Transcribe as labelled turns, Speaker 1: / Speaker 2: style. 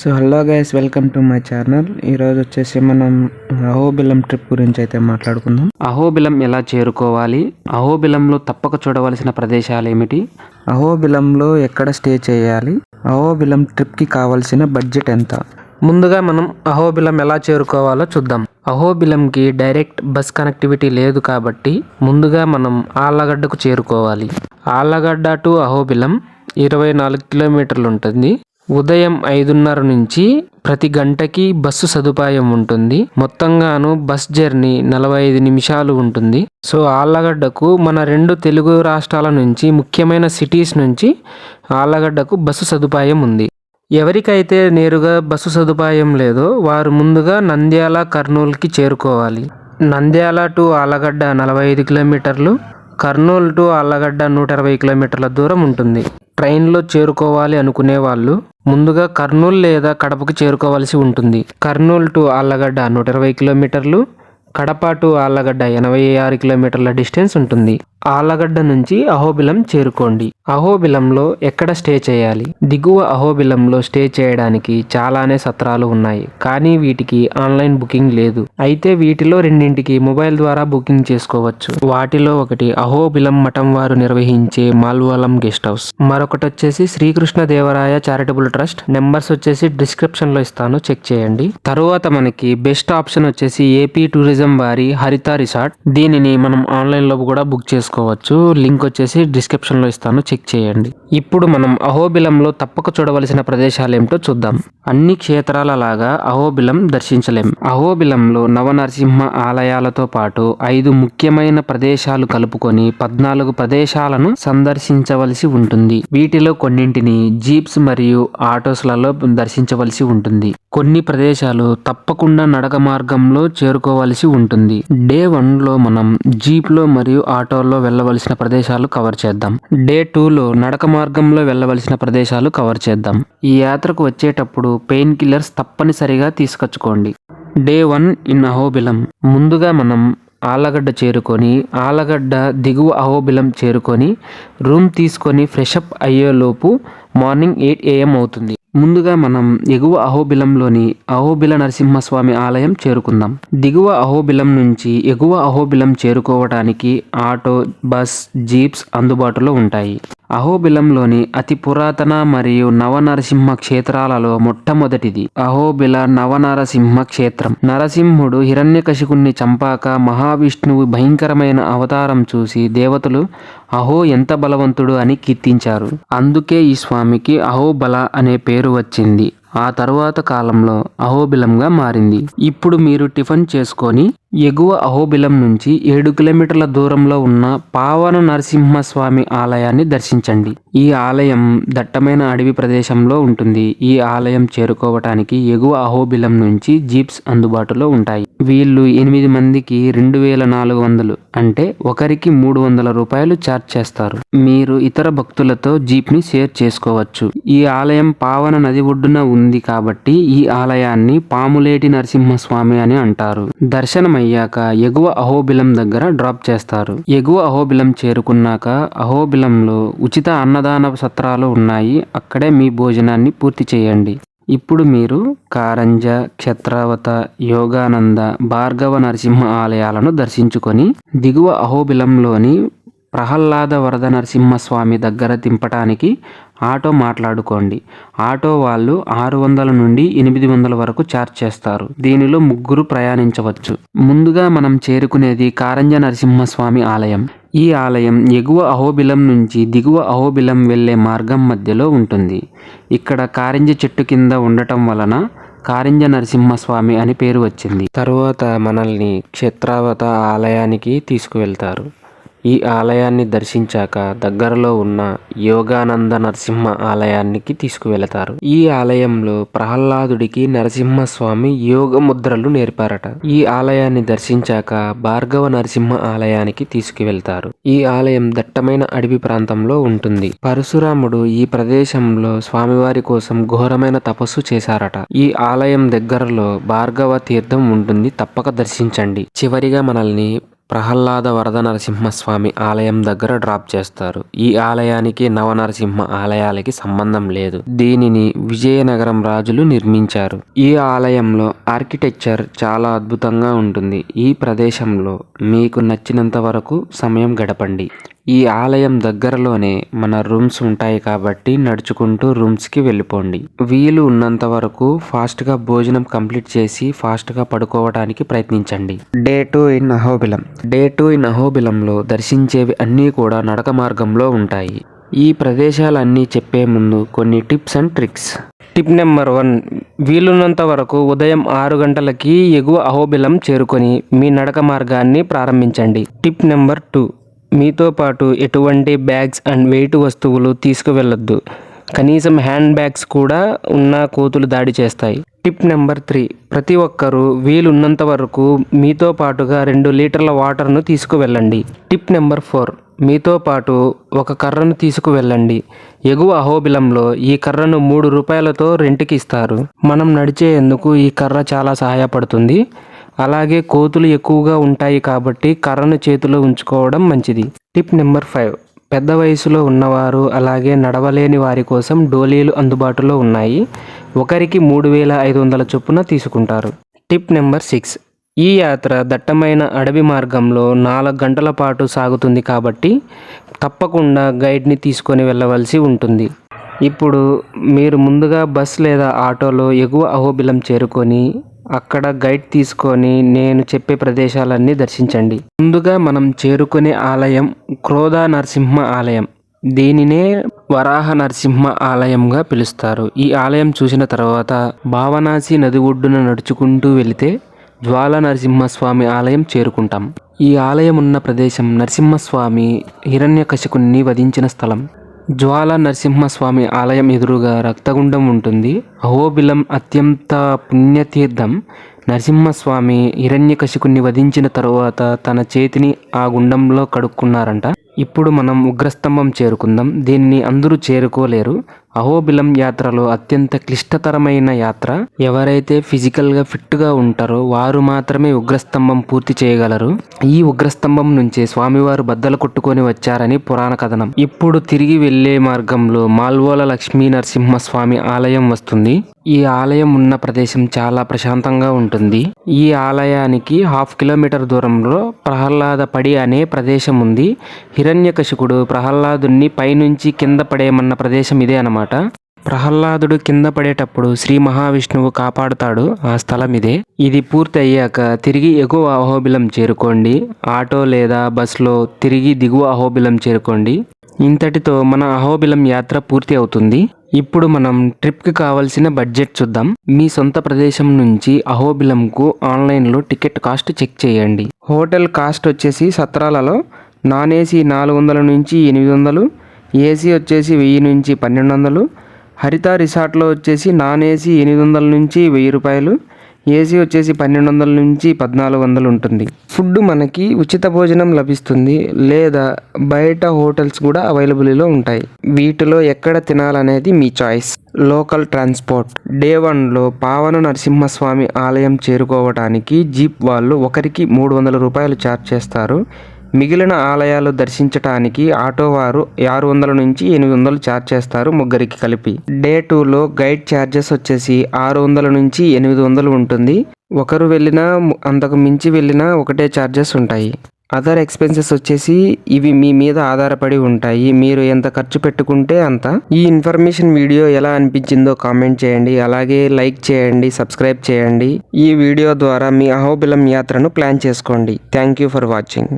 Speaker 1: So hello guys, welcome to my channel. ఈరోజు వచ్చేసి మనం అహోబిలం ట్రిప్ గురించి అయితే మాట్లాడుకుందాం. అహోబిలం ఎలా చేరుకోవాలి, అహోబిలంలో తప్పక చూడవలసిన ప్రదేశాలు ఏమిటి, అహోబిలంలో ఎక్కడ స్టే చేయాలి, అహోబిలం ట్రిప్కి కావాల్సిన బడ్జెట్ ఎంత. ముందుగా మనం అహోబిలం ఎలా చేరుకోవాలో చూద్దాం. అహోబిలంకి డైరెక్ట్ బస్ కనెక్టివిటీ లేదు కాబట్టి ముందుగా మనం ఆళ్లగడ్డకు చేరుకోవాలి. ఆళ్లగడ్డ టు అహోబిలం 24 కిలోమీటర్లు ఉంటుంది. ఉదయం 5:30 నుంచి ప్రతి గంటకి బస్సు సదుపాయం ఉంటుంది. మొత్తంగాను బస్ జర్నీ 45 నిమిషాలు ఉంటుంది. సో ఆళ్లగడ్డకు మన 2 తెలుగు రాష్ట్రాల నుంచి ముఖ్యమైన సిటీస్ నుంచి ఆళ్లగడ్డకు బస్సు సదుపాయం ఉంది. ఎవరికైతే నేరుగా బస్సు సదుపాయం లేదో వారు ముందుగా నంద్యాల, కర్నూలుకి చేరుకోవాలి. నంద్యాల టు ఆళ్లగడ్డ 45 కిలోమీటర్లు, కర్నూలు టు ఆళ్లగడ్డ 120 కిలోమీటర్ల దూరం ఉంటుంది. ట్రైన్లో చేరుకోవాలి అనుకునే వాళ్ళు ముందుగా కర్నూలు లేదా కడపకు చేరుకోవాల్సి ఉంటుంది. కర్నూలు టు ఆళ్లగడ్డ 120 కిలోమీటర్లు, కడప టు ఆళ్లగడ్డ 86 కిలోమీటర్ల డిస్టెన్స్ ఉంటుంది. ఆళ్లగడ్డ నుంచి అహోబిలం చేరుకోండి. అహోబిలంలో ఎక్కడ స్టే చేయాలి? దిగువ అహోబిలంలో స్టే చేయడానికి చాలానే సత్రాలు ఉన్నాయి, కానీ వీటికి ఆన్లైన్ బుకింగ్ లేదు. అయితే వీటిలో రెండింటికి మొబైల్ ద్వారా బుకింగ్ చేసుకోవచ్చు. వాటిలో ఒకటి అహోబిలం మఠం వారు నిర్వహించే మాల్వాలం గెస్ట్ హౌస్, మరొకటి వచ్చేసి శ్రీకృష్ణదేవరాయ చారిటబుల్ ట్రస్ట్. నెంబర్స్ వచ్చేసి డిస్క్రిప్షన్ లో ఇస్తాను, చెక్ చేయండి. తరువాత మనకి బెస్ట్ ఆప్షన్ వచ్చేసి ఏపీ టూరిజం వారి హరిత రిసార్ట్. దీనిని మనం ఆన్లైన్ లో కూడా బుక్ చేసుకోవచ్చు. లింక్ వచ్చేసి డిస్క్రిప్షన్ లో ఇస్తాను, చెక్ చేయండి. ఇప్పుడు మనం అహోబిలంలో తప్పక చూడవలసిన ప్రదేశాలు ఏమిటో చూద్దాం. అన్ని క్షేత్రాల లాగా అహోబిలం దర్శించలేం. అహోబిలంలో నవనరసింహ ఆలయాలతో పాటు 5 ముఖ్యమైన ప్రదేశాలు కలుపుకొని 14 ప్రదేశాలను సందర్శించవలసి ఉంటుంది. వీటిలో కొన్నింటిని జీప్స్ మరియు ఆటోస్లలో దర్శించవలసి ఉంటుంది. కొన్ని ప్రదేశాలు తప్పకుండా నడక మార్గంలో చేరుకోవలసి ఉంటుంది. డే 1లో మనం జీప్లో మరియు ఆటోలో వెళ్ళవలసిన ప్రదేశాలు కవర్ చేద్దాం. డే 2లో నడక మార్గంలో వెళ్ళవలసిన ప్రదేశాలు కవర్ చేద్దాం. ఈ యాత్రకు వచ్చేటప్పుడు పెయిన్ కిల్లర్స్ తప్పనిసరిగా తీసుకొచ్చుకోండి. Day 1 in Ahobilam. ముందుగా మనం ఆళ్లగడ్డ చేరుకొని ఆళ్లగడ్డ దిగువ అహోబిలం చేరుకొని రూమ్ తీసుకొని ఫ్రెష్ అప్ అయ్యేలోపు మార్నింగ్ 8 AM అవుతుంది. ముందుగా మనం ఎగువ అహోబిలంలోని అహోబిల నరసింహస్వామి ఆలయం చేరుకుందాం. దిగువ అహోబిలం నుంచి ఎగువ అహోబిలం చేరుకోవడానికి ఆటో, బస్, జీప్స్ అందుబాటులో ఉంటాయి. అహోబిలంలోని అతి పురాతన మరియు నవనరసింహ క్షేత్రాలలో మొట్టమొదటిది అహోబిల నవనరసింహ క్షేత్రం. నరసింహుడు హిరణ్యకశిపుణ్ణి చంపాక మహావిష్ణువు భయంకరమైన అవతారం చూసి దేవతలు అహో ఎంత బలవంతుడు అని కీర్తించారు. అందుకే ఈ స్వామికి అహోబల అనే పేరు వచ్చింది. ఆ తరువాత కాలంలో అహోబిలంగా మారింది. ఇప్పుడు మీరు టిఫిన్ చేసుకొని ఎగువ అహోబిలం నుంచి 7 కిలోమీటర్ల దూరంలో ఉన్న పావన నరసింహస్వామి ఆలయాన్ని దర్శించండి. ఈ ఆలయం దట్టమైన అడవి ప్రదేశంలో ఉంటుంది. ఈ ఆలయం చేరుకోవటానికి ఎగువ అహోబిలం నుంచి జీప్స్ అందుబాటులో ఉంటాయి. వీళ్ళు 8 మందికి 2400, అంటే ఒకరికి 300 రూపాయలు ఛార్జ్ చేస్తారు. మీరు ఇతర భక్తులతో జీప్ ని షేర్ చేసుకోవచ్చు. ఈ ఆలయం పావన నది ఒడ్డున ఉంది కాబట్టి ఈ ఆలయాన్ని పాములేటి నరసింహస్వామి అని అంటారు. దర్శనం అయ్యాక ఎగువ అహోబిలం దగ్గర డ్రాప్ చేస్తారు. ఎగువ అహోబిలం చేరుకున్నాక అహోబిలంలో ఉచిత అన్నదాన సత్రాలు ఉన్నాయి. అక్కడే మీ భోజనాన్ని పూర్తి చేయండి. ఇప్పుడు మీరు కారంజ, క్షత్రావత, యోగానంద, భార్గవ నరసింహ ఆలయాలను దర్శించుకొని దిగువ అహోబిలంలోని ప్రహ్లాద వరద నరసింహస్వామి దగ్గర దింపటానికి ఆటో మాట్లాడుకోండి. ఆటో వాళ్ళు 600 నుండి 800 వరకు ఛార్జ్ చేస్తారు. దీనిలో 3 ప్రయాణించవచ్చు. ముందుగా మనం చేరుకునేది కారంజ నరసింహస్వామి ఆలయం. ఈ ఆలయం ఎగువ అహోబిలం నుంచి దిగువ అహోబిలం వెళ్లే మార్గం మధ్యలో ఉంటుంది. ఇక్కడ కారంజ చెట్టు కింద ఉండటం వలన కారంజ నరసింహస్వామి అని పేరు వచ్చింది. తరువాత మనల్ని క్షత్రావత ఆలయానికి తీసుకువెళ్తారు. ఈ ఆలయాన్ని దర్శించాక దగ్గరలో ఉన్న యోగానంద నరసింహ ఆలయానికి తీసుకువెళతారు. ఈ ఆలయంలో ప్రహ్లాదుడికి నరసింహస్వామి యోగ ముద్రలు నేర్పారట. ఈ ఆలయాన్ని దర్శించాక భార్గవ నరసింహ ఆలయానికి తీసుకువెళ్తారు. ఈ ఆలయం దట్టమైన అడవి ప్రాంతంలో ఉంటుంది. పరశురాముడు ఈ ప్రదేశంలో స్వామివారి కోసం ఘోరమైన తపస్సు చేశారట. ఈ ఆలయం దగ్గరలో భార్గవ తీర్థం ఉంటుంది, తప్పక దర్శించండి. చివరిగా మనల్ని ప్రహ్లాద వరద నరసింహస్వామి ఆలయం దగ్గర డ్రాప్ చేస్తారు. ఈ ఆలయానికి నవనరసింహ ఆలయాలకి సంబంధం లేదు. దీనిని విజయనగరం రాజులు నిర్మించారు. ఈ ఆలయంలో ఆర్కిటెక్చర్ చాలా అద్భుతంగా ఉంటుంది. ఈ ప్రదేశంలో మీకు నచ్చినంత వరకు సమయం గడపండి. ఈ ఆలయం దగ్గరలోనే మన రూమ్స్ ఉంటాయి కాబట్టి నడుచుకుంటూ రూమ్స్కి వెళ్ళిపోండి. వీలు ఉన్నంత వరకు ఫాస్ట్గా భోజనం కంప్లీట్ చేసి ఫాస్ట్గా పడుకోవడానికి ప్రయత్నించండి. Day 2 in Ahobilam. Day 2 in అహోబిలంలో దర్శించేవి అన్నీ కూడా నడక మార్గంలో ఉంటాయి. ఈ ప్రదేశాలన్నీ చెప్పే ముందు కొన్ని tips and tricks. Tip number 1, వీలున్నంత వరకు ఉదయం 6 గంటలకి ఎగువ అహోబిలం చేరుకొని మీ నడక మార్గాన్ని ప్రారంభించండి. టిప్ నెంబర్ 2, మీతో పాటు ఎటువంటి బ్యాగ్స్ అండ్ వెయిట్ వస్తువులు తీసుకువెళ్ళొద్దు. కనీసం హ్యాండ్ బ్యాగ్స్ కూడా ఉన్న కోతులు దాడి చేస్తాయి. టిప్ నెంబర్ 3, ప్రతి ఒక్కరూ వీలున్నంత వరకు మీతో పాటుగా 2 లీటర్ల వాటర్ను తీసుకువెళ్ళండి. టిప్ నెంబర్ 4, మీతో పాటు ఒక కర్రను తీసుకువెళ్ళండి. ఎగువ అహోబిలంలో ఈ కర్రను 3 రూపాయలతో రెంట్కి ఇస్తారు. మనం నడిచేందుకు ఈ కర్ర చాలా సహాయపడుతుంది. అలాగే కోతులు ఎక్కువగా ఉంటాయి కాబట్టి కర్రను చేతిలో ఉంచుకోవడం మంచిది. టిప్ నెంబర్ 5, పెద్ద వయసులో ఉన్నవారు అలాగే నడవలేని వారి కోసం డోలీలు అందుబాటులో ఉన్నాయి. ఒకరికి 3500 చొప్పున తీసుకుంటారు. టిప్ నెంబర్ 6, ఈ యాత్ర దట్టమైన అడవి మార్గంలో 4 గంటల పాటు సాగుతుంది కాబట్టి తప్పకుండా గైడ్ని తీసుకొని వెళ్ళవలసి ఉంటుంది. ఇప్పుడు మీరు ముందుగా బస్ లేదా ఆటోలో ఎగువ అహోబిలం చేరుకొని అక్కడ గైడ్ తీసుకొని నేను చెప్పే ప్రదేశాలన్నీ దర్శించండి. ముందుగా మనం చేరుకునే ఆలయం క్రోధ నరసింహ ఆలయం. దీనినే వరాహ నరసింహ ఆలయంగా పిలుస్తారు. ఈ ఆలయం చూసిన తర్వాత భావనాసి నది ఒడ్డున నడుచుకుంటూ వెళితే జ్వాల నరసింహస్వామి ఆలయం చేరుకుంటాం. ఈ ఆలయం ఉన్న ప్రదేశం నరసింహస్వామి హిరణ్యకశిపుణ్ణి వధించిన స్థలం. జ్వాల నరసింహస్వామి ఆలయం ఎదురుగా రక్తగుండం ఉంటుంది. అహోబిలం అత్యంత పుణ్యతీర్థం. నరసింహస్వామి హిరణ్యకశిపుణ్ణి వధించిన తరువాత తన చేతిని ఆ గుండంలో కడుక్కున్నారంట. ఇప్పుడు మనం ఉగ్రస్తంభం చేరుకుందాం. దీన్ని అందరూ చేరుకోలేరు. అహోబిలం యాత్రలో అత్యంత క్లిష్టతరమైన యాత్ర. ఎవరైతే ఫిజికల్గా ఫిట్గా ఉంటారో వారు మాత్రమే ఉగ్రస్తంభం పూర్తి చేయగలరు. ఈ ఉగ్రస్తంభం నుంచే స్వామివారు బద్దలు కొట్టుకొని వచ్చారని పురాణ కథనం. ఇప్పుడు తిరిగి వెళ్లే మార్గంలో మాల్వోల లక్ష్మీ నరసింహస్వామి ఆలయం వస్తుంది. ఈ ఆలయం ఉన్న ప్రదేశం చాలా ప్రశాంతంగా ఉంటుంది. ఈ ఆలయానికి 1/2 కిలోమీటర్ దూరంలో ప్రహ్లాద పడి అనే ప్రదేశం ఉంది. హిరణ్యకశిపుడు ప్రహ్లాదుని పైనుంచి కింద పడేయమన్న ప్రదేశం ఇదే అన్నమాట. ప్రహ్లాదుడు కింద పడేటప్పుడు శ్రీ మహావిష్ణువు కాపాడుతాడు. ఆ స్థలం ఇదే. ఇది పూర్తి అయ్యాక తిరిగి ఎగువ అహోబిలం చేరుకోండి. ఆటో లేదా బస్లో తిరిగి దిగువ అహోబిలం చేరుకోండి. ఇంతటితో మన అహోబిలం యాత్ర పూర్తి అవుతుంది. ఇప్పుడు మనం ట్రిప్కి కావాల్సిన బడ్జెట్ చూద్దాం. మీ సొంత ప్రదేశం నుంచి అహోబిలంకు ఆన్లైన్లో టికెట్ కాస్ట్ చెక్ చేయండి. హోటల్ కాస్ట్ వచ్చేసి సత్రాలలో నాన్ ఏసీ 400 నుంచి 800, ఏసీ వచ్చేసి 1000 నుంచి 1200, హరిత రిసార్ట్లో వచ్చేసి నాన్ ఏసీ 800 నుంచి 1000 రూపాయలు, ఏసీ వచ్చేసి 1200 నుంచి 1400 ఉంటుంది. ఫుడ్ మనకి ఉచిత భోజనం లభిస్తుంది లేదా బయట హోటల్స్ కూడా అవైలబుల్లో ఉంటాయి. వీటిలో ఎక్కడ తినాలనేది మీ చాయిస్. Local transport. డే 1లో పావన నరసింహస్వామి ఆలయం చేరుకోవడానికి జీప్ వాళ్ళు ఒకరికి 300 రూపాయలు ఛార్జ్ చేస్తారు. మిగిలిన ఆలయాలు దర్శించటానికి ఆటో వారు 600 నుంచి 800 ఛార్జ్ చేస్తారు ముగ్గురికి కలిపి. డే 2లో గైడ్ ఛార్జెస్ వచ్చేసి 600 నుంచి 800 ఉంటుంది. ఒకరు వెళ్ళినా అంతకు మించి వెళ్ళినా ఒకటే ఛార్జెస్ ఉంటాయి. అదర్ ఎక్స్పెన్సెస్ వచ్చేసి ఇవి మీ మీద ఆధారపడి ఉంటాయి. మీరు ఎంత ఖర్చు పెట్టుకుంటే అంత. ఈ ఇన్ఫర్మేషన్ వీడియో ఎలా అనిపించిందో కామెంట్ చేయండి. అలాగే లైక్ చేయండి, సబ్స్క్రైబ్ చేయండి. ఈ వీడియో ద్వారా మీ అహోబిలం యాత్రను ప్లాన్ చేసుకోండి. Thank you for watching.